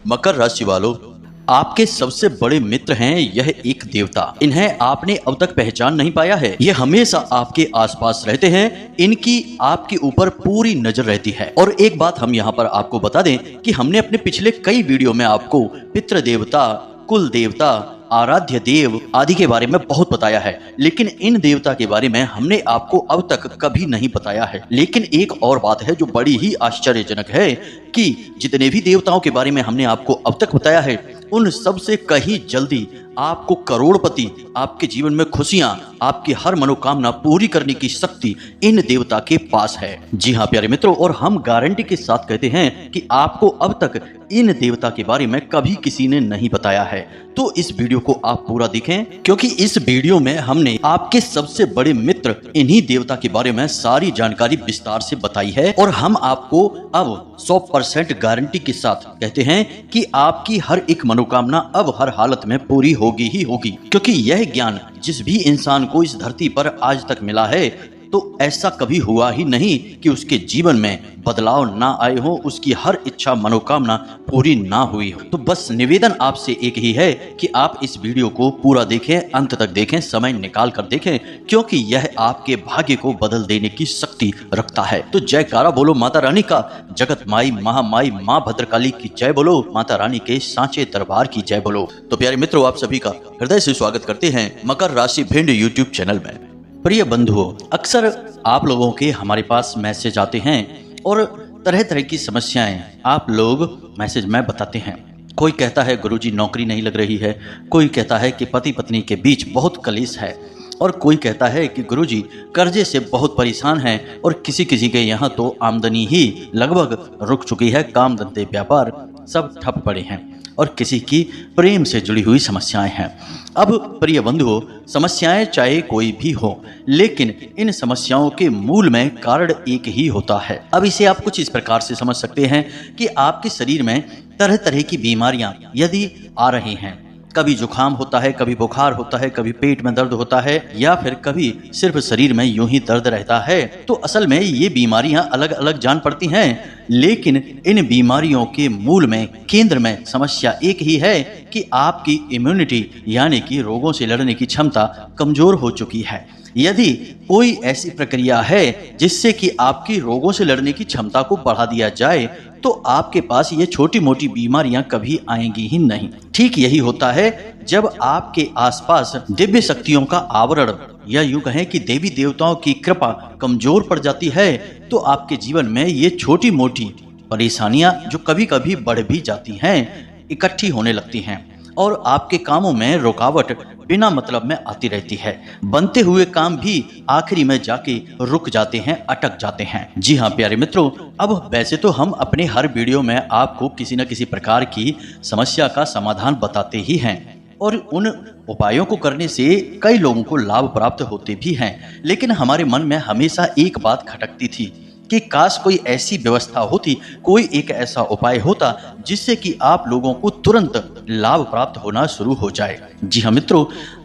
मकर राशि वालों, आपके सबसे बड़े मित्र हैं यह एक देवता। इन्हें आपने अब तक पहचान नहीं पाया है। ये हमेशा आपके आसपास रहते हैं। इनकी आपके ऊपर पूरी नजर रहती है। और एक बात हम यहाँ पर आपको बता दें कि हमने अपने पिछले कई वीडियो में आपको पितृ देवता, कुल देवता, आराध्य देव आदि के बारे में बहुत बताया है, लेकिन इन देवता के बारे में हमने आपको अब तक कभी नहीं बताया है। लेकिन एक और बात है जो बड़ी ही आश्चर्यजनक है कि जितने भी देवताओं के बारे में हमने आपको अब तक बताया है, उन सब से कहीं जल्दी आपको करोड़पति, आपके जीवन में खुशियां, आपकी हर मनोकामना पूरी करने की शक्ति इन देवता के पास है। जी हाँ प्यारे मित्रों, और हम गारंटी के साथ कहते हैं कि आपको अब तक इन देवता के बारे में कभी किसी ने नहीं बताया है। तो इस वीडियो को आप पूरा देखें, क्योंकि इस वीडियो में हमने आपके सबसे बड़े मित्र इन्हीं देवता के बारे में सारी जानकारी विस्तार से बताई है। और हम आपको अब 100% गारंटी के साथ कहते हैं कि आपकी हर एक मनोकामना अब हर हालत में पूरी होगी ही होगी, क्योंकि यह ज्ञान जिस भी इंसान को इस धरती पर आज तक मिला है, तो ऐसा कभी हुआ ही नहीं कि उसके जीवन में बदलाव ना आए हो, उसकी हर इच्छा मनोकामना पूरी ना हुई हो। तो बस निवेदन आपसे एक ही है कि आप इस वीडियो को पूरा देखें, अंत तक देखें, समय निकाल कर देखें, क्योंकि यह आपके भाग्य को बदल देने की शक्ति रखता है। तो जयकारा बोलो माता रानी का, जगत माई महामाई माँ भद्रकाली की जय बोलो, माता रानी के सांचे दरबार की जय बोलो। तो प्यारे मित्रों, आप सभी का हृदय से स्वागत करते हैं मकर राशि भिंड यूट्यूब चैनल में। प्रिय बंधुओं, अक्सर आप लोगों के हमारे पास मैसेज आते हैं और तरह तरह की समस्याएं आप लोग मैसेज में बताते हैं। कोई कहता है गुरुजी नौकरी नहीं लग रही है, कोई कहता है कि पति पत्नी के बीच बहुत कलेश है, और कोई कहता है कि गुरुजी कर्जे से बहुत परेशान हैं, और किसी किसी के यहाँ तो आमदनी ही लगभग रुक चुकी है, काम धंधे व्यापार सब ठप पड़े हैं, और किसी की प्रेम से जुड़ी हुई समस्याएं हैं। अब प्रिय बंधुओं, समस्याएं चाहे कोई भी हो, लेकिन इन समस्याओं के मूल में कारण एक ही होता है। अब इसे आप कुछ इस प्रकार से समझ सकते हैं कि आपके शरीर में तरह तरह की बीमारियां यदि आ रही हैं, कभी जुकाम होता है, कभी बुखार होता है, कभी पेट में दर्द होता है, या फिर कभी सिर्फ शरीर में यूं ही दर्द रहता है, तो असल में ये बीमारियां अलग अलग जान पड़ती हैं, लेकिन इन बीमारियों के मूल में, केंद्र में समस्या एक ही है कि आपकी इम्यूनिटी यानी कि रोगों से लड़ने की क्षमता कमजोर हो चुकी है। यदि कोई ऐसी प्रक्रिया है जिससे कि आपकी रोगों से लड़ने की क्षमता को बढ़ा दिया जाए, तो आपके पास ये छोटी मोटी बीमारियां कभी आएंगी ही नहीं। ठीक यही होता है जब आपके आसपास दिव्य शक्तियों का आवरण, या यूं कहें कि देवी देवताओं की कृपा कमजोर पड़ जाती है, तो आपके जीवन में ये छोटी मोटी परेशानियां जो कभी कभी बढ़ भी जाती हैं, इकट्ठी होने लगती हैं, और आपके कामों में रुकावट बिना मतलब में आती रहती है। बनते हुए काम भी आखिरी में जाके रुक जाते हैं, अटक जाते हैं। जी हाँ प्यारे मित्रों, अब वैसे तो हम अपने हर वीडियो में आपको किसी न किसी प्रकार की समस्या का समाधान बताते ही हैं, और उन उपायों को करने से कई लोगों को लाभ प्राप्त होते भी हैं, लेकिन हमारे मन में हमेशा एक बात खटकती थी कि काश कोई ऐसी व्यवस्था होती, कोई एक ऐसा उपाय होता जिससे कि आप लोगों को तुरंत लाभ प्राप्त होना शुरू हो जाए। जी हाँ मित्रों,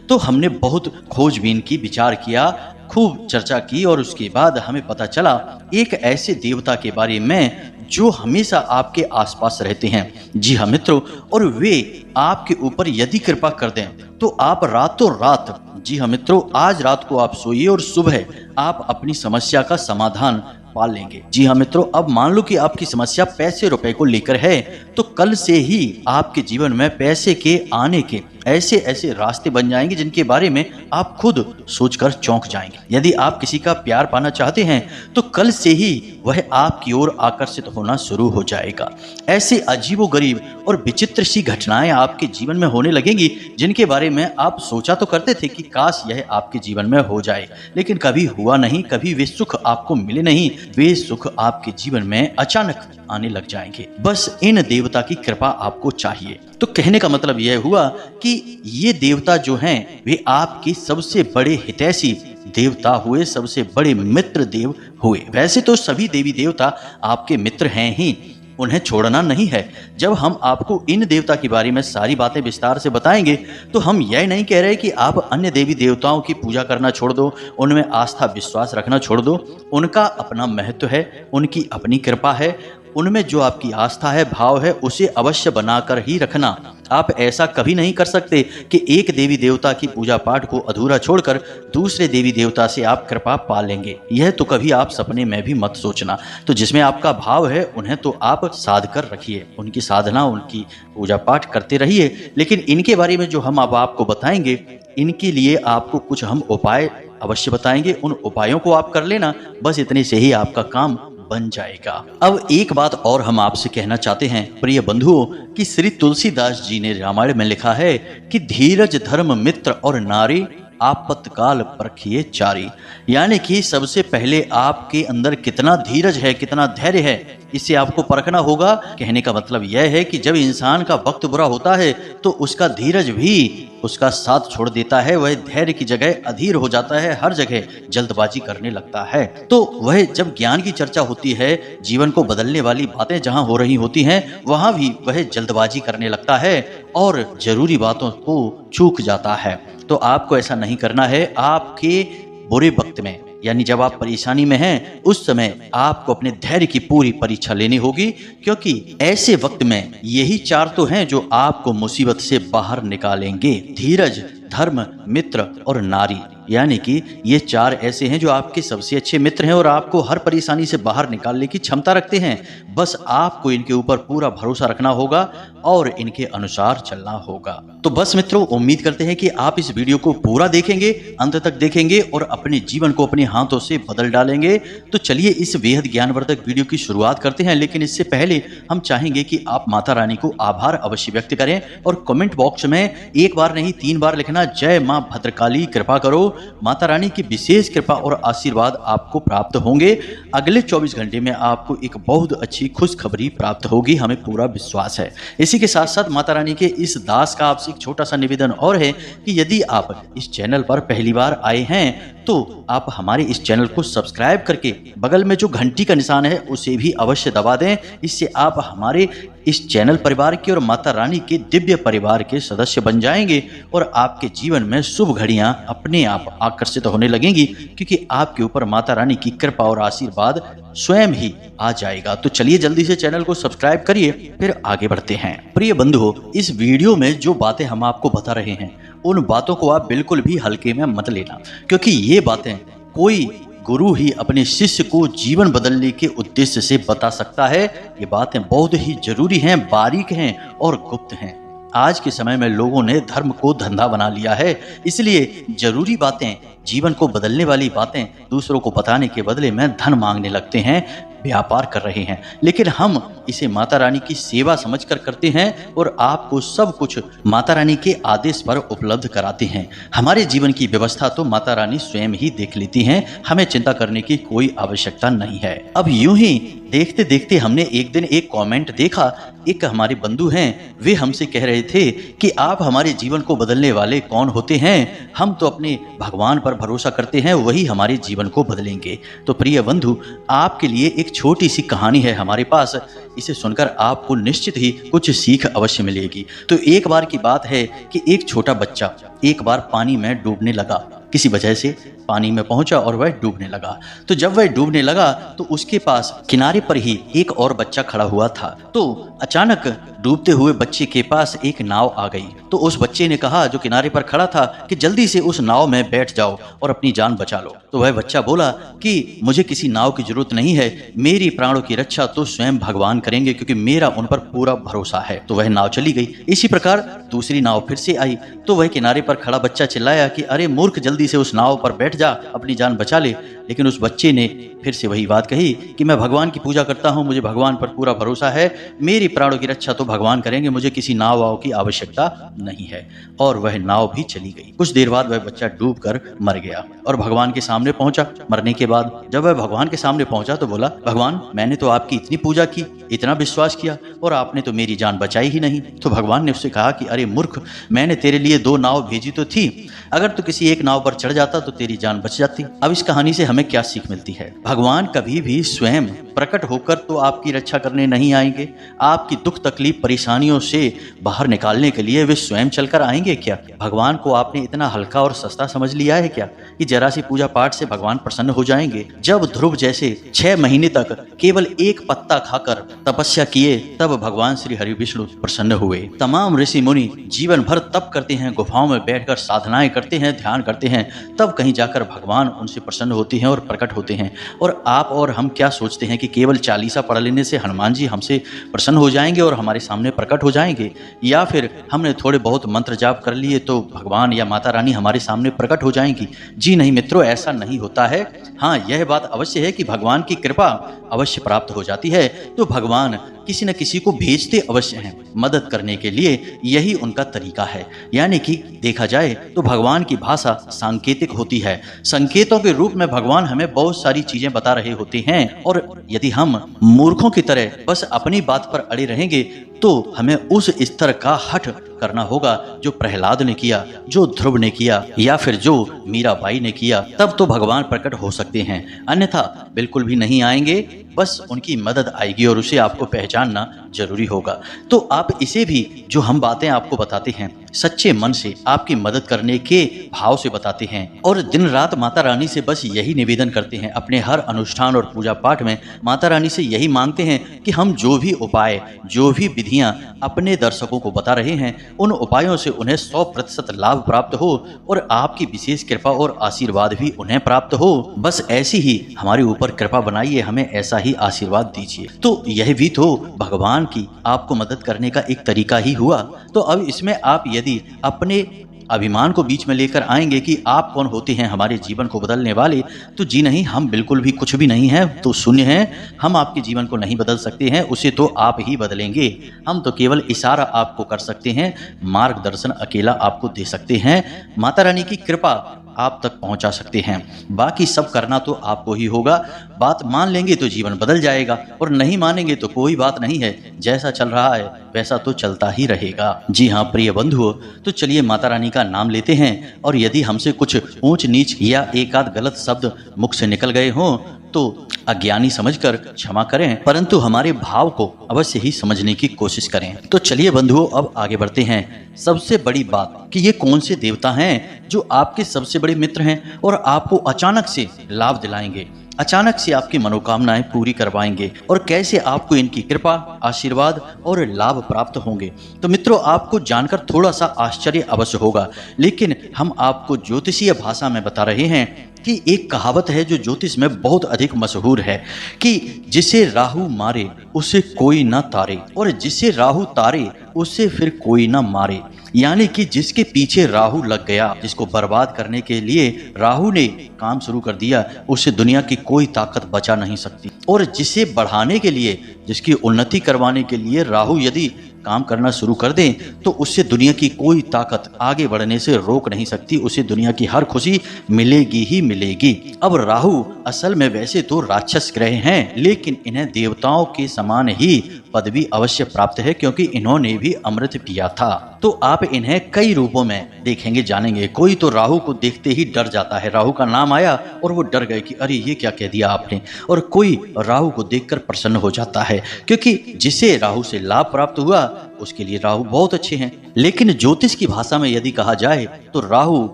तो हमने बहुत खोजबीन की, विचार किया, खूब चर्चा की, और उसके बाद हमें पता चला एक ऐसे देवता के बारे में जो हमेशा आपके आसपास रहते हैं। जी हाँ मित्रों, और वे आपके ऊपर यदि कृपा कर दें तो आप रातों रात, जी हाँ मित्रों, आज रात को आप सोइए और सुबह आप अपनी समस्या का समाधान पा लेंगे। जी हाँ मित्रों, अब मान लो कि आपकी समस्या पैसे रुपए को लेकर है, तो कल से ही आपके जीवन में पैसे के आने के ऐसे ऐसे रास्ते बन जाएंगे जिनके बारे में आप खुद सोचकर चौंक जाएंगे। यदि आप किसी का प्यार पाना चाहते हैं तो कल से ही वह आपकी ओर आकर्षित होना शुरू हो जाएगा। ऐसे अजीबोगरीब और विचित्र सी घटनाएं आपके जीवन में होने लगेंगी जिनके बारे में आप सोचा तो करते थे कि काश यह आपके जीवन में हो जाए, लेकिन कभी हुआ नहीं, कभी वे सुख आपको मिले नहीं। वे सुख आपके जीवन में अचानक आने लग जाएंगे। बस इन देवता की कृपा आपको चाहिए। तो कहने का मतलब यह हुआ कि ये देवता जो हैं वे आपके सबसे बड़े हितैषी देवता हुए, सबसे बड़े मित्र देव हुए। वैसे तो सभी देवी देवता आपके मित्र हैं ही, उन्हें छोड़ना नहीं है। जब हम आपको इन देवता के बारे में सारी बातें विस्तार से बताएंगे तो हम यह नहीं कह रहे कि आप अन्य देवी देवताओं की पूजा करना छोड़ दो, उनमें आस्था विश्वास रखना छोड़ दो। उनका अपना महत्व है, उनकी अपनी कृपा है, उनमें जो आपकी आस्था है, भाव है, उसे अवश्य बनाकर ही रखना। आप ऐसा कभी नहीं कर सकते कि एक देवी देवता की पूजा पाठ को अधूरा छोड़कर दूसरे देवी देवता से आप कृपा पा लेंगे। यह तो कभी आप सपने में भी मत सोचना। तो जिसमें आपका भाव है उन्हें तो आप साध कर रखिए, उनकी साधना, उनकी पूजा पाठ करते रहिए। लेकिन इनके बारे में जो हम अब आपको बताएंगे, इनके लिए आपको कुछ हम उपाय अवश्य बताएंगे। उन उपायों को आप कर लेना, बस इतने से ही आपका काम बन जाएगा। अब एक बात और हम आपसे कहना चाहते हैं प्रिय बंधुओं, कि श्री तुलसीदास जी ने रामायण में लिखा है कि धीरज धर्म मित्र और नारी आपत्काल परखिए चारी। यानी कि सबसे पहले आपके अंदर कितना धीरज है, कितना धैर्य है, इसे आपको परखना होगा। कहने का मतलब यह है कि जब इंसान का वक्त बुरा होता है तो उसका धीरज भी उसका साथ छोड़ देता है। वह धैर्य की जगह अधीर हो जाता है, हर जगह जल्दबाजी करने लगता है। तो वह जब ज्ञान की चर्चा होती है, जीवन को बदलने वाली बातें जहां हो रही होती हैं, वहां भी वह जल्दबाजी करने लगता है और जरूरी बातों को चूक जाता है। तो आपको ऐसा नहीं करना है। आपके बुरे वक्त में, यानी जब आप परेशानी में हैं, उस समय आपको अपने धैर्य की पूरी परीक्षा लेनी होगी, क्योंकि ऐसे वक्त में यही चार तो हैं जो आपको मुसीबत से बाहर निकालेंगे। धीरज, धर्म, मित्र और नारी, यानी कि ये चार ऐसे हैं जो आपके सबसे अच्छे मित्र हैं और आपको हर परेशानी से बाहर निकालने की क्षमता रखते हैं। बस आपको इनके ऊपर पूरा भरोसा रखना होगा और इनके अनुसार चलना होगा। तो बस मित्रों, उम्मीद करते हैं कि आप इस वीडियो को पूरा देखेंगे, अंत तक देखेंगे और अपने जीवन को अपने हाथों से बदल डालेंगे। तो चलिए इस बेहद ज्ञानवर्धक वीडियो की शुरुआत करते हैं। लेकिन इससे पहले हम चाहेंगे कि आप माता रानी को आभार अवश्य व्यक्त करें और कमेंट बॉक्स में एक बार नहीं 3 बार लिखना, जय मां भद्रकाली, कृपा करो। माता रानी की विशेष कृपा और आशीर्वाद आपको प्राप्त होंगे। अगले 24 घंटे में आपको एक बहुत अच्छी खुशखबरी प्राप्त होगी, हमें पूरा विश्वास है। इसी के साथ साथ माता रानी के इस दास का आपसे एक छोटा सा निवेदन और है कि यदि आप इस चैनल पर पहली बार आए हैं तो आप हमारे इस चैनल को सब्सक्राइब करके बगल में जो घंटी का निशान है उसे भी अवश्य दबा दें। इससे आप हमारे इस चैनल परिवार के और माता रानी के दिव्य परिवार के सदस्य बन जाएंगे और आपके जीवन में शुभ घड़ियां अपने आप आकर्षित होने लगेंगी, क्योंकि आपके ऊपर माता रानी की कृपा और आशीर्वाद स्वयं ही आ जाएगा। तो चलिए जल्दी से चैनल को सब्सक्राइब करिए, फिर आगे बढ़ते हैं। प्रिय बंधुओं, इस वीडियो में जो बातें हम आपको बता रहे हैं, उन बातों को आप बिल्कुल भी हल्के में मत लेना, क्योंकि ये बातें कोई गुरु ही अपने शिष्य को जीवन बदलने के उद्देश्य से बता सकता है। ये बातें बहुत ही जरूरी हैं, बारीक हैं और गुप्त हैं। आज के समय में लोगों ने धर्म को धंधा बना लिया है, इसलिए जरूरी बातें, जीवन को बदलने वाली बातें दूसरों को बताने के बदले में धन मांगने लगते हैं, व्यापार कर रहे हैं। लेकिन हम इसे माता रानी की सेवा समझकर करते हैं और आपको सब कुछ माता रानी के आदेश पर उपलब्ध कराते हैं। हमारे जीवन की व्यवस्था तो माता रानी स्वयं ही देख लेती हैं, हमें चिंता करने की कोई आवश्यकता नहीं है। अब यूं ही देखते देखते हमने एक दिन एक कमेंट देखा। एक हमारे बंधु हैं, वे हमसे कह रहे थे कि आप हमारे जीवन को बदलने वाले कौन होते हैं? हम तो अपने भगवान पर भरोसा करते हैं, वही हमारे जीवन को बदलेंगे। तो प्रिय बंधु, आपके लिए एक छोटी सी कहानी है हमारे पास। इसे सुनकर आपको निश्चित ही कुछ सीख अवश्य मिलेगी। तो एक बार की बात है कि एक छोटा बच्चा एक बार पानी में डूबने लगा। किसी वजह से पानी में पहुंचा और वह डूबने लगा। तो जब वह डूबने लगा तो उसके पास किनारे पर ही एक और बच्चा खड़ा हुआ था। तो अचानक डूबते हुए बच्चे के पास एक नाव आ गई। तो उस बच्चे ने कहा, जो किनारे पर खड़ा था, कि जल्दी से उस नाव में बैठ जाओ और अपनी जान बचा लो। तो वह बच्चा बोला कि मुझे किसी नाव की जरूरत नहीं है, मेरी प्राणों की रक्षा तो स्वयं भगवान करेंगे, क्योंकि मेरा उन पर पूरा भरोसा है। तो वह नाव चली गई। इसी प्रकार दूसरी नाव फिर से आई। तो वह किनारे पर खड़ा बच्चा चिल्लाया कि अरे मूर्ख, जल्दी से उस नाव पर बैठ जा, अपनी जान बचा ले। लेकिन उस बच्चे ने फिर से वही बात कही कि मैं भगवान की पूजा करता हूँ, मुझे भगवान पर पूरा भरोसा है, मेरी प्राणों की रक्षा तो भगवान करेंगे, मुझे किसी नाव वाव की आवश्यकता नहीं है। और वह नाव भी चली गई। कुछ देर बाद वह बच्चा डूबकर मर गया और भगवान के सामने पहुंचा। मरने के बाद जब वह भगवान के सामने पहुंचा तो बोला, भगवान, मैंने तो आपकी इतनी पूजा की, इतना विश्वास किया, और आपने तो मेरी जान बचाई ही नहीं। तो भगवान ने उससे कहा कि अरे मूर्ख, मैंने तेरे लिए 2 नाव भेजी तो थी, अगर तू किसी एक नाव पर चढ़ जाता तो तेरी जान बच जाती। अब इस कहानी से हमें क्या सीख मिलती है? भगवान कभी भी स्वयं प्रकट होकर तो आपकी रक्षा करने नहीं आएंगे। आपकी दुख तकलीफ परेशानियों से बाहर निकालने के लिए वे स्वयं चलकर आएंगे क्या? भगवान को आपने इतना हल्का और सस्ता समझ लिया है क्या कि जरा सी पूजा पाठ से भगवान प्रसन्न हो जाएंगे? जब ध्रुव जैसे 6 महीने तक केवल एक पत्ता खाकर तपस्या किए, तब भगवान श्री हरि विष्णु प्रसन्न हुए। तमाम ऋषि मुनि जीवन भर तप करते हैं, गुफाओं में बैठकर साधनाएं करते हैं, ध्यान करते हैं, तब कहीं जाकर भगवान उनसे प्रसन्न होते हैं और प्रकट होते हैं। और आप और हम क्या सोचते हैं कि केवल चालीसा पढ़ लेने से हनुमान जी हमसे प्रसन्न हो जाएंगे और हमारे सामने प्रकट हो जाएंगे, या फिर हमने थोड़े बहुत मंत्र जाप कर लिए तो भगवान या माता रानी हमारे सामने प्रकट हो जाएंगी? जी नहीं मित्रों, ऐसा नहीं होता है। हाँ, यह बात अवश्य है कि भगवान की कृपा अवश्य प्राप्त हो जाती है तो भगवान किसी न किसी को भेजते अवश्य हैं मदद करने के लिए। यही उनका तरीका है। यानी कि देखा जाए तो भगवान की भाषा सांकेतिक होती है। संकेतों के रूप में भगवान हमें बहुत सारी चीजें बता रहे होते हैं, और यदि हम मूर्खों की तरह बस अपनी बात पर अड़े रहेंगे तो हमें उस स्तर का हठ करना होगा जो प्रहलाद ने किया, जो ध्रुव ने किया, या फिर जो मीराबाई ने किया। तब तो भगवान प्रकट हो सकते हैं, अन्यथा बिल्कुल भी नहीं आएंगे। बस उनकी मदद आएगी और उसे आपको पहचानना जरूरी होगा। तो आप इसे भी, जो हम बातें आपको बताते हैं, सच्चे मन से आपकी मदद करने के भाव से बताते हैं, और दिन रात माता रानी से बस यही निवेदन करते हैं। अपने हर अनुष्ठान और पूजा पाठ में माता रानी से यही मांगते हैं कि हम जो भी उपाय, जो भी विधियां अपने दर्शकों को बता रहे हैं, उन उपायों से उन्हें 100% लाभ प्राप्त हो और आपकी विशेष कृपा और आशीर्वाद भी उन्हें प्राप्त हो। बस ऐसी ही हमारे ऊपर कृपा बनाइए, हमें ऐसा ही आशीर्वाद दीजिए। तो यह भी तो भगवान की आपको मदद करने का एक तरीका ही हुआ। तो अब इसमें आप यदि अपने अभिमान को बीच में लेकर आएंगे कि आप कौन होते हैं हमारे जीवन को बदलने वाले, तो जी नहीं, हम बिल्कुल भी कुछ भी नहीं हैं, तो शून्य हैं। हम आपके जीवन को नहीं बदल सकते हैं, उसे तो आप ही बदलेंगे। हम तो केवल इशारा आपको कर सकते हैं, मार्गदर्शन अकेला आपको दे सकते हैं, माता रानी की कृपा आप तक पहुंचा सकते हैं। बाकी सब करना तो आपको ही होगा। बात मान लेंगे तो जीवन बदल जाएगा, और नहीं मानेंगे तो कोई बात नहीं है, जैसा चल रहा है वैसा तो चलता ही रहेगा। जी हाँ प्रिय बंधुओं, तो चलिए माता रानी का नाम लेते हैं, और यदि हमसे कुछ ऊंच नीच या एक आध गलत शब्द मुख से निकल गए हों तो अज्ञानी समझकर क्षमा करें, परंतु हमारे भाव को अवश्य ही समझने की कोशिश करें। तो चलिए बंधुओं, अब आगे बढ़ते हैं। सबसे बड़ी बात कि ये कौन से देवता हैं जो आपके सबसे बड़े मित्र हैं और आपको अचानक से लाभ दिलाएंगे, अचानक से आपकी मनोकामनाएं पूरी करवाएंगे, और कैसे आपको इनकी कृपा, आशीर्वाद और लाभ प्राप्त होंगे। तो मित्रों, आपको जानकर थोड़ा सा आश्चर्य अवश्य होगा, लेकिन हम आपको ज्योतिषीय भाषा में बता रहे हैं कि एक कहावत है जो ज्योतिष में बहुत अधिक मशहूर है कि जिसे राहु मारे उसे कोई ना तारे, और जिसे राहु तारे उसे फिर कोई ना मारे। यानी कि जिसके पीछे राहु लग गया, जिसको बर्बाद करने के लिए राहु ने काम शुरू कर दिया, उससे दुनिया की कोई ताकत बचा नहीं सकती। और जिसे बढ़ाने के लिए, जिसकी उन्नति करवाने के लिए राहु यदि काम करना शुरू कर दें, तो उससे दुनिया की कोई ताकत आगे बढ़ने से रोक नहीं सकती। उसे दुनिया की हर खुशी मिलेगी ही मिलेगी। अब राहु असल में वैसे तो राक्षस ग्रह हैं, लेकिन इन्हें देवताओं के समान ही पदवी अवश्य प्राप्त है, क्योंकि इन्होंने भी अमृत पिया था। तो आप इन्हें कई रूपों में देखेंगे, जानेंगे। कोई तो राहु को देखते ही डर जाता है, राहु का नाम आया और वो डर गए कि अरे ये क्या कह दिया आपने। और कोई राहु को देखकर प्रसन्न हो जाता है, क्योंकि जिसे राहु से लाभ प्राप्त हुआ उसके लिए राहु बहुत अच्छे हैं। लेकिन ज्योतिष की भाषा में यदि कहा जाए तो राहु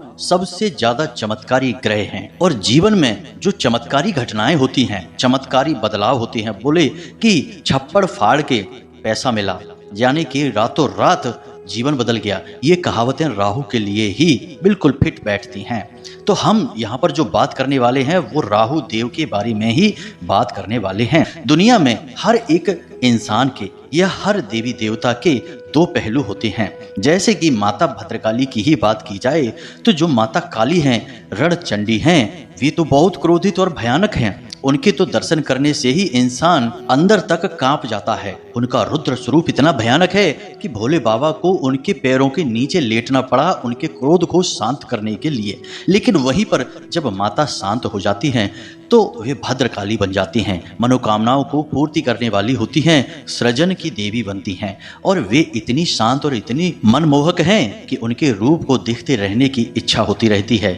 सबसे ज्यादा चमत्कारी ग्रह हैं, और जीवन में जो चमत्कारी घटनाएं होती हैं, चमत्कारी बदलाव होते हैं, बोले कि छप्पड़ फाड़ के पैसा मिला, यानी कि रातों रात जीवन बदल गया, ये कहावतें राहु के लिए ही बिल्कुल फिट बैठती हैं। तो हम यहाँ पर जो बात करने वाले हैं वो राहु देव के बारे में ही बात करने वाले हैं। दुनिया में हर एक इंसान के या हर देवी देवता के दो पहलू होते हैं। जैसे कि माता भद्रकाली की ही बात की जाए तो जो माता काली हैं, रणचंडी हैं, वे तो बहुत क्रोधित और भयानक हैं। उनके तो दर्शन करने से ही इंसान अंदर तक कांप जाता है। उनका रुद्र स्वरूप इतना भयानक है कि भोले बाबा को उनके पैरों के नीचे लेटना पड़ा उनके क्रोध को शांत करने के लिए। लेकिन वहीं पर जब माता शांत हो जाती हैं तो वे भद्रकाली बन जाती हैं, मनोकामनाओं को पूर्ति करने वाली होती हैं, सृजन की देवी बनती हैं। और वे इतनी शांत और इतनी मनमोहक हैं कि उनके रूप को देखते रहने की इच्छा होती रहती है।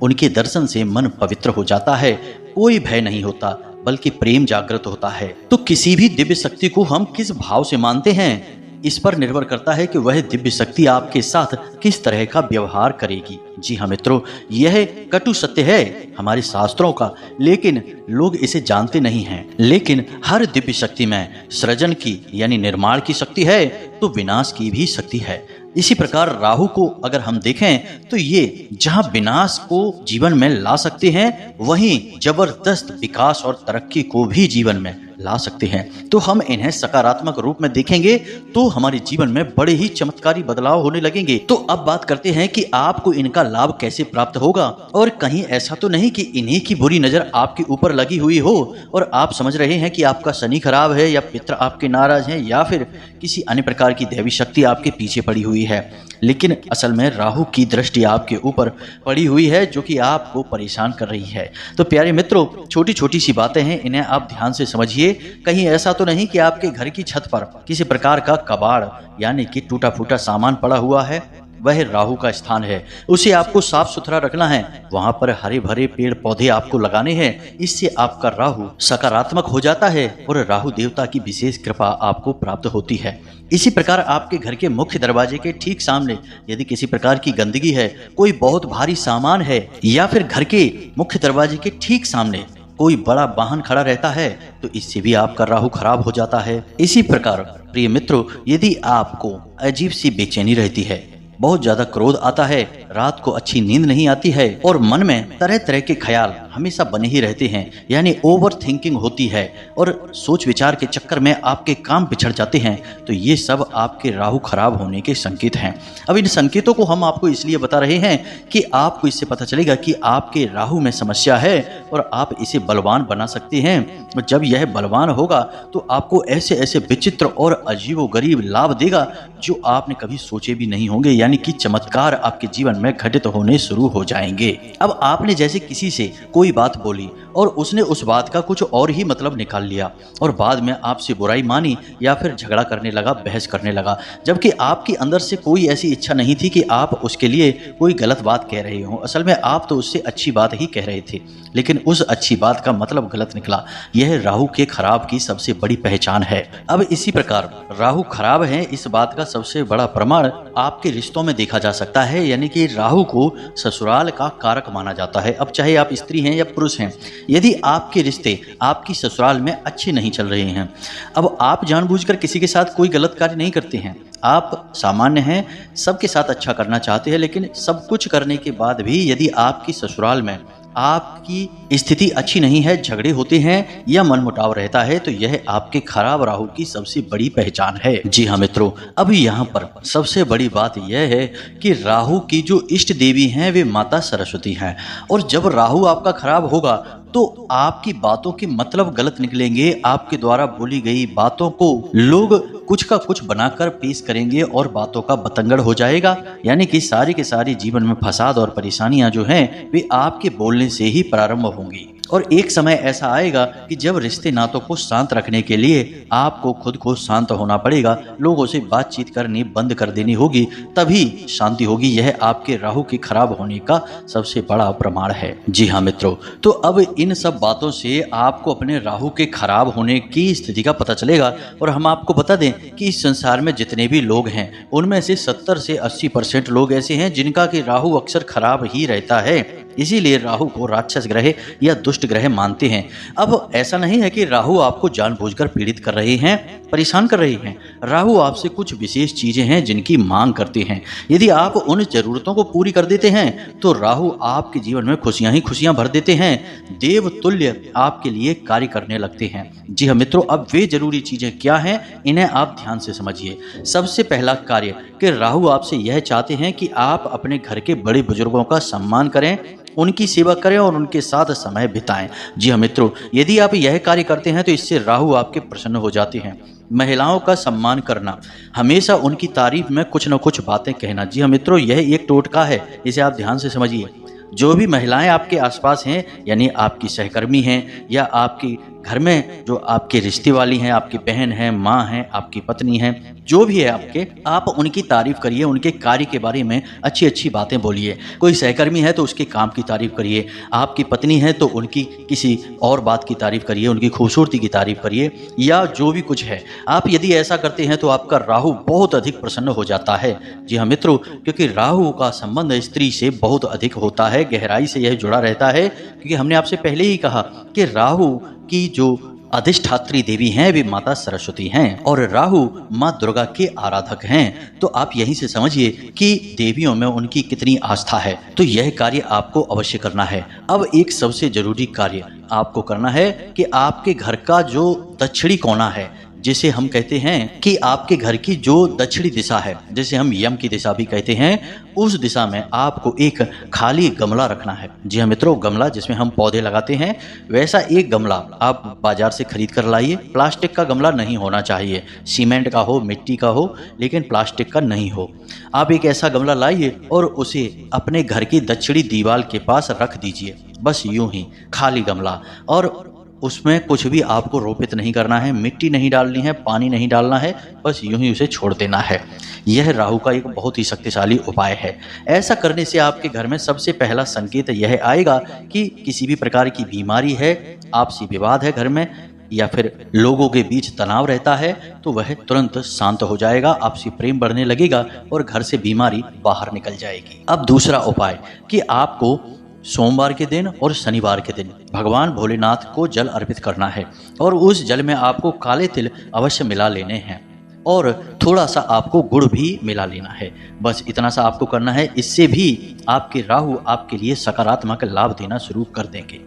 उनके दर्शन से मन पवित्र हो जाता है, कोई भय नहीं होता बल्कि प्रेम जागृत होता है। तो किसी भी दिव्य शक्ति को हम किस भाव से मानते हैं, इस पर निर्भर करता है कि वह दिव्य शक्ति आपके साथ किस तरह का व्यवहार करेगी। जी हाँ मित्रों, यह कटु सत्य है हमारे शास्त्रों का, लेकिन लोग इसे जानते नहीं हैं। लेकिन हर दिव्य शक्ति में सृजन की यानी निर्माण की शक्ति है तो विनाश की भी शक्ति है। इसी प्रकार राहु को अगर हम देखें तो ये जहां विनाश को जीवन में ला सकते हैं, वहीं जबरदस्त विकास और तरक्की को भी जीवन में ला सकते हैं। तो हम इन्हें सकारात्मक रूप में देखेंगे तो हमारे जीवन में बड़े ही चमत्कारी बदलाव होने लगेंगे। तो अब बात करते हैं कि आपको इनका लाभ कैसे प्राप्त होगा। और कहीं ऐसा तो नहीं कि इन्हीं की बुरी नजर आपके ऊपर लगी हुई हो और आप समझ रहे हैं कि आपका शनि खराब है या पितर आपके नाराज हैं या फिर किसी अन्य प्रकार की दैवी शक्ति आपके पीछे पड़ी हुई है। लेकिन असल में राहु की दृष्टि आपके ऊपर पड़ी हुई है जो कि आपको परेशान कर रही है। तो प्यारे मित्रों, छोटी छोटी सी बातें हैं, इन्हें आप ध्यान से समझिए। कहीं ऐसा तो नहीं कि आपके घर की छत पर किसी प्रकार का कबाड़ यानी कि टूटा फूटा सामान पड़ा हुआ है, वह राहु का स्थान है। उसे आपको साफ सुथरा रखना है, वहां पर हरे भरे पेड़ पौधे आपको लगाने हैं। इससे आपका राहु सकारात्मक हो जाता है और राहु देवता की विशेष कृपा आपको प्राप्त होती है। इसी प्रकार आपके घर के मुख्य दरवाजे के ठीक सामने यदि किसी प्रकार की गंदगी है, कोई बहुत भारी सामान है या फिर घर के मुख्य दरवाजे के ठीक सामने कोई बड़ा वाहन खड़ा रहता है, तो इससे भी आपका राहु खराब हो जाता है। इसी प्रकार प्रिय मित्रों, यदि आपको अजीब सी बेचैनी रहती है, बहुत ज्यादा क्रोध आता है, रात को अच्छी नींद नहीं आती है और मन में तरह तरह के ख्याल हमेशा बने ही रहते हैं, यानी ओवर थिंकिंग होती है और सोच विचार के चक्कर में आपके काम पिछड़ जाते हैं, तो ये सब आपके राहु खराब होने के संकेत हैं। अब इन संकेतों को हम आपको इसलिए बता रहे हैं कि आपको इससे पता चलेगा कि आपके राहु में समस्या है और आप इसे बलवान बना सकते हैं। और जब यह बलवान होगा तो आपको ऐसे ऐसे विचित्र और अजीबोगरीब लाभ देगा जो आपने कभी सोचे भी नहीं होंगे, यानी कि चमत्कार आपके जीवन में घटित होने शुरू हो जाएंगे। अब आपने जैसे किसी से कोई बात बोली और उसने उस बात का कुछ और ही मतलब निकाल लिया और बाद में आपसे बुराई मानी या फिर झगड़ा करने लगा, बहस करने लगा, जबकि आपके अंदर से कोई ऐसी इच्छा नहीं थी कि आप उसके लिए कोई गलत बात कह रहे हो। असल में आप तो उससे अच्छी बात ही कह रहे थे, लेकिन उस अच्छी बात का मतलब गलत निकला। यह राहु के खराब की सबसे बड़ी पहचान है। अब इसी प्रकार राहु खराब है, इस बात का सबसे बड़ा प्रमाण आपके रिश्तों में देखा जा सकता है, यानी कि राहु को ससुराल का कारक माना जाता है। अब चाहे आप स्त्री हैं या पुरुष हैं, यदि आपके रिश्ते आपकी ससुराल में अच्छे नहीं चल रहे हैं, अब आप जानबूझकर किसी के साथ कोई गलत कार्य नहीं करते हैं, आप सामान्य हैं, सबके साथ अच्छा करना चाहते हैं, लेकिन सब कुछ करने के बाद भी यदि आपकी ससुराल में आपकी स्थिति अच्छी नहीं है, झगड़े होते हैं या मनमुटाव रहता है, तो यह आपके खराब राहु की सबसे बड़ी पहचान है। जी हाँ मित्रों, अभी यहाँ पर सबसे बड़ी बात यह है कि राहु की जो इष्ट देवी हैं वे माता सरस्वती हैं, और जब राहु आपका खराब होगा तो आपकी बातों के मतलब गलत निकलेंगे। आपके द्वारा बोली गई बातों को लोग कुछ का कुछ बनाकर पेश करेंगे और बातों का बतंगड़ हो जाएगा, यानी कि सारी के सारी जीवन में फसाद और परेशानियां जो हैं वे आपके बोलने से ही प्रारंभ होंगी। और एक समय ऐसा आएगा कि जब रिश्ते नातों को शांत रखने के लिए आपको खुद को शांत होना पड़ेगा, लोगों से बातचीत करनी बंद कर देनी होगी, तभी शांति होगी। यह आपके राहु के खराब होने का सबसे बड़ा प्रमाण है। जी हाँ मित्रों, तो अब इन सब बातों से आपको अपने राहु के खराब होने की स्थिति का पता चलेगा। और हम आपको बता दें कि इस संसार में जितने भी लोग हैं उनमें से 70 से 80% लोग ऐसे हैं जिनका कि राहु अक्सर खराब ही रहता है। इसीलिए राहु को राक्षस ग्रह या दुष्ट ग्रह मानते हैं। अब ऐसा नहीं है कि राहु आपको जानबूझकर पीड़ित कर रहे हैं, परेशान कर रहे हैं। राहु आपसे कुछ विशेष चीजें हैं जिनकी मांग करते हैं। यदि आप उन जरूरतों को पूरी कर देते हैं तो राहु आपके जीवन में खुशियां ही खुशियां भर देते हैं, देव तुल्य आपके लिए कार्य करने लगते हैं। जी हाँ मित्रों, अब वे जरूरी चीजें क्या हैं, इन्हें आप ध्यान से समझिए। सबसे पहला कार्य कि राहु आपसे यह चाहते हैं कि आप अपने घर के बड़े बुजुर्गों का सम्मान करें, उनकी सेवा करें और उनके साथ समय बिताएं। जी हाँ मित्रों, यदि आप यह कार्य करते हैं तो इससे राहु आपके प्रसन्न हो जाते हैं। महिलाओं का सम्मान करना, हमेशा उनकी तारीफ में कुछ न कुछ बातें कहना। जी हाँ मित्रों, यह एक टोटका है, इसे आप ध्यान से समझिए। जो भी महिलाएं आपके आसपास हैं, यानी आपकी सहकर्मी हैं या आपके घर में जो आपके रिश्ते वाली हैं, आपकी बहन है, माँ है, आपकी पत्नी है, जो भी है आपके, आप उनकी तारीफ करिए, उनके कार्य के बारे में अच्छी अच्छी बातें बोलिए। कोई सहकर्मी है तो उसके काम की तारीफ करिए, आपकी पत्नी है तो उनकी किसी और बात की तारीफ करिए, उनकी खूबसूरती की तारीफ करिए, या जो भी कुछ है। आप यदि ऐसा करते हैं तो आपका राहु बहुत अधिक प्रसन्न हो जाता है। जी हाँ मित्रों, क्योंकि राहु का संबंध स्त्री से बहुत अधिक होता है, गहराई से यह जुड़ा रहता है। क्योंकि हमने आपसे पहले ही कहा कि राहु की जो अधिष्ठात्री देवी हैं वे माता सरस्वती हैं और राहु माँ दुर्गा के आराधक हैं। तो आप यहीं से समझिए कि देवियों में उनकी कितनी आस्था है। तो यह कार्य आपको अवश्य करना है। अब एक सबसे जरूरी कार्य आपको करना है कि आपके घर का जो दक्षिणी कोना है, जिसे हम कहते हैं कि आपके घर की जो दक्षिणी दिशा है, जिसे हम यम की दिशा भी कहते हैं, उस दिशा में आपको एक खाली गमला रखना है। जी हाँ मित्रों, गमला जिसमें हम पौधे लगाते हैं, वैसा एक गमला आप बाजार से खरीद कर लाइए। प्लास्टिक का गमला नहीं होना चाहिए, सीमेंट का हो, मिट्टी का हो, लेकिन प्लास्टिक का नहीं हो। आप एक ऐसा गमला लाइए और उसे अपने घर की दक्षिणी दीवार के पास रख दीजिए। बस यूं ही खाली गमला, और उसमें कुछ भी आपको रोपित नहीं करना है, मिट्टी नहीं डालनी है, पानी नहीं डालना है, बस यूं ही उसे छोड़ देना है। यह राहु का एक बहुत ही शक्तिशाली उपाय है। ऐसा करने से आपके घर में सबसे पहला संकेत यह आएगा कि किसी भी प्रकार की बीमारी है, आपसी विवाद है घर में, या फिर लोगों के बीच तनाव रहता है, तो वह तुरंत शांत हो जाएगा, आपसी प्रेम बढ़ने लगेगा और घर से बीमारी बाहर निकल जाएगी। अब दूसरा उपाय कि आपको सोमवार के दिन और शनिवार के दिन भगवान भोलेनाथ को जल अर्पित करना है और उस जल में आपको काले तिल अवश्य मिला लेने हैं और थोड़ा सा आपको गुड़ भी मिला लेना है। बस इतना सा आपको करना है। इससे भी आपके राहु आपके लिए सकारात्मक लाभ देना शुरू कर देंगे।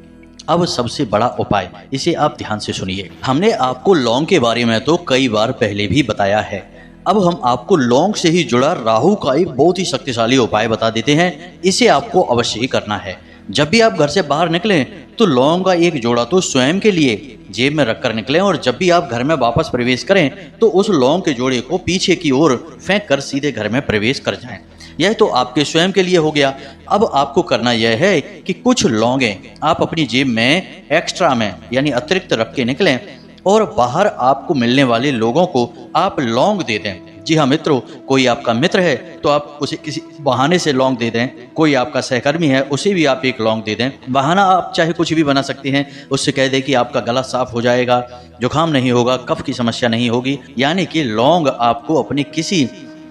अब सबसे बड़ा उपाय, इसे आप ध्यान से सुनिए। हमने आपको लौंग के बारे में तो कई बार पहले भी बताया है। अब हम आपको लौंग से ही जुड़ा राहु का एक बहुत ही शक्तिशाली उपाय बता देते हैं। इसे आपको अवश्य ही करना है। जब भी आप घर से बाहर निकलें तो लौंग का एक जोड़ा तो स्वयं के लिए जेब में रखकर निकलें, और जब भी आप घर में वापस प्रवेश करें तो उस लौंग के जोड़े को पीछे की ओर फेंक कर सीधे घर में प्रवेश कर जाएं। यह तो आपके स्वयं के लिए हो गया। अब आपको करना यह है कि कुछ लौंगें आप अपनी जेब में एक्स्ट्रा में यानी अतिरिक्त रख के निकलें और बाहर आपको मिलने वाले लोगों को आप लौंग दे दें। जी हाँ मित्रों, कोई आपका मित्र है तो आप उसे किसी बहाने से लौंग दे दें। कोई आपका सहकर्मी है, उसे भी आप एक लौंग दे दें। बहाना आप चाहे कुछ भी बना सकते हैं। उससे कह दें कि आपका गला साफ हो जाएगा, जुकाम नहीं होगा, कफ की समस्या नहीं होगी। यानी कि लौंग आपको अपने किसी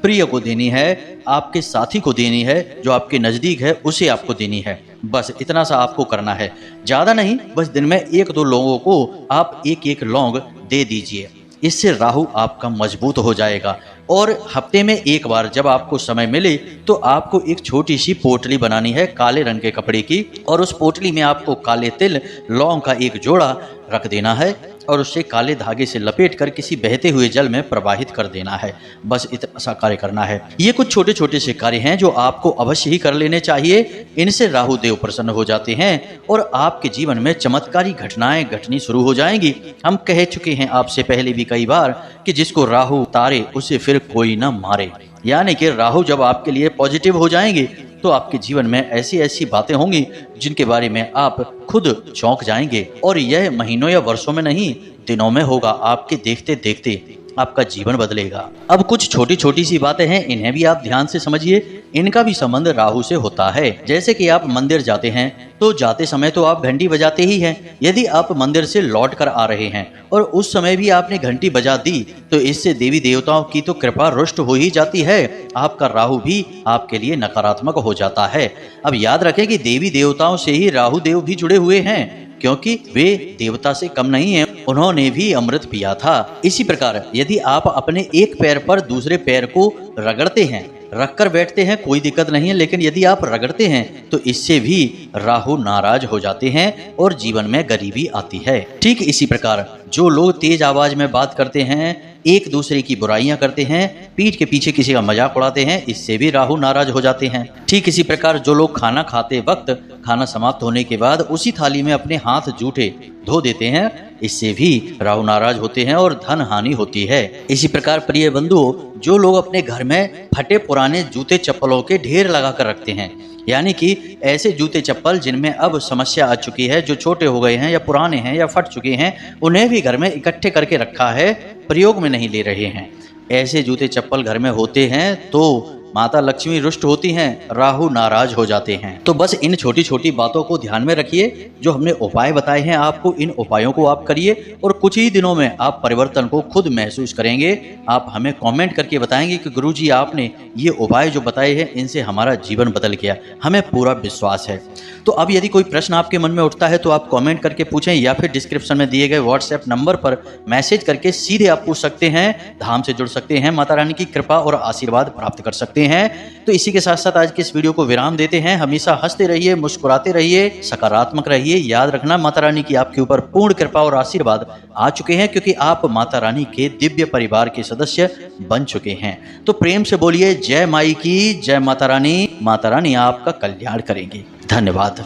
प्रिय को देनी है, आपके साथी को देनी है, जो आपके नज़दीक है उसे आपको देनी है। बस इतना सा आपको करना है, ज़्यादा नहीं। बस दिन में 1-2 लोगों को आप एक एक लौंग दे दीजिए। इससे राहु आपका मजबूत हो जाएगा। और हफ्ते में एक बार जब आपको समय मिले तो आपको एक छोटी सी पोटली बनानी है काले रंग के कपड़े की, और उस पोटली में आपको काले तिल, लौंग का एक जोड़ा रख देना है और उसे काले धागे से लपेटकर किसी बहते हुए जल में प्रवाहित कर देना है। बस इतना सा कार्य करना है। ये कुछ छोटे छोटे से कार्य हैं जो आपको अवश्य ही कर लेने चाहिए। इनसे राहु देव प्रसन्न हो जाते हैं और आपके जीवन में चमत्कारी घटनाएं घटनी शुरू हो जाएंगी। हम कह चुके हैं आपसे पहले भी कई बार कि जिसको राहु तारे उसे फिर कोई ना मारे। यानी कि राहु जब आपके लिए पॉजिटिव हो जाएंगे तो आपके जीवन में ऐसी ऐसी बातें होंगी जिनके बारे में आप खुद चौंक जाएंगे। और यह महीनों या वर्षों में नहीं, दिनों में होगा। आपके देखते देखते आपका जीवन बदलेगा। अब कुछ छोटी छोटी सी बातें हैं, इन्हें भी आप ध्यान से समझिए। इनका भी संबंध राहु से होता है। जैसे कि आप मंदिर जाते हैं तो जाते समय तो आप घंटी बजाते ही हैं। यदि आप मंदिर से लौट कर आ रहे हैं और उस समय भी आपने घंटी बजा दी तो इससे देवी देवताओं की तो कृपा रुष्ट हो ही जाती है। आपका राहु भी आपके लिए नकारात्मक हो जाता है। अब याद रखें कि देवी देवताओं से ही राहु देव भी जुड़े हुए हैं, क्योंकि वे देवता से कम नहीं हैं, उन्होंने भी अमृत पिया था। इसी प्रकार यदि आप अपने एक पैर पर दूसरे पैर को रगड़ते हैं, रखकर बैठते हैं, कोई दिक्कत नहीं है, लेकिन यदि आप रगड़ते हैं तो इससे भी राहु नाराज हो जाते हैं और जीवन में गरीबी आती है। ठीक इसी प्रकार जो लोग तेज आवाज में बात करते हैं, एक दूसरे की बुराइयां करते हैं, पीठ के पीछे किसी का मजाक उड़ाते हैं, इससे भी राहु नाराज हो जाते हैं। ठीक इसी प्रकार जो लोग खाना खाते वक्त खाना समाप्त होने के बाद उसी थाली में अपने हाथ जूठे धो देते हैं, इससे भी राहु नाराज होते हैं और धन हानि होती है। इसी प्रकार प्रिय बंधुओं, जो लोग अपने घर में फटे पुराने जूते चप्पलों के ढेर लगा कर रखते हैं, यानी कि ऐसे जूते चप्पल जिनमें अब समस्या आ चुकी है, जो छोटे हो गए हैं या पुराने हैं या फट चुके हैं, उन्हें भी घर में इकट्ठे करके रखा है, प्रयोग में नहीं ले रहे हैं। ऐसे जूते चप्पल घर में होते हैं तो माता लक्ष्मी रुष्ट होती हैं, राहु नाराज हो जाते हैं। तो बस इन छोटी छोटी बातों को ध्यान में रखिए। जो हमने उपाय बताए हैं आपको, इन उपायों को आप करिए और कुछ ही दिनों में आप परिवर्तन को खुद महसूस करेंगे। आप हमें कमेंट करके बताएंगे कि गुरुजी आपने ये उपाय जो बताए हैं इनसे हमारा जीवन बदल गया, हमें पूरा विश्वास है। तो अब यदि कोई प्रश्न आपके मन में उठता है तो आप कमेंट करके पूछें या फिर डिस्क्रिप्शन में दिए गए व्हाट्सएप नंबर पर मैसेज करके सीधे आप पूछ सकते हैं, धाम से जुड़ सकते हैं, माता रानी की कृपा और आशीर्वाद प्राप्त कर सकते हैं। तो इसी के साथ साथ आज के इस वीडियो को विराम देते हैं। हमेशा हंसते रहिए, मुस्कुराते रहिए, सकारात्मक रहिए। याद रखना माता रानी की आपके ऊपर पूर्ण कृपा और आशीर्वाद आ चुके हैं, क्योंकि आप माता रानी के दिव्य परिवार के सदस्य बन चुके हैं। तो प्रेम से बोलिए जय माई की, जय माता रानी। माता रानी आपका कल्याण करेंगी। धन्यवाद।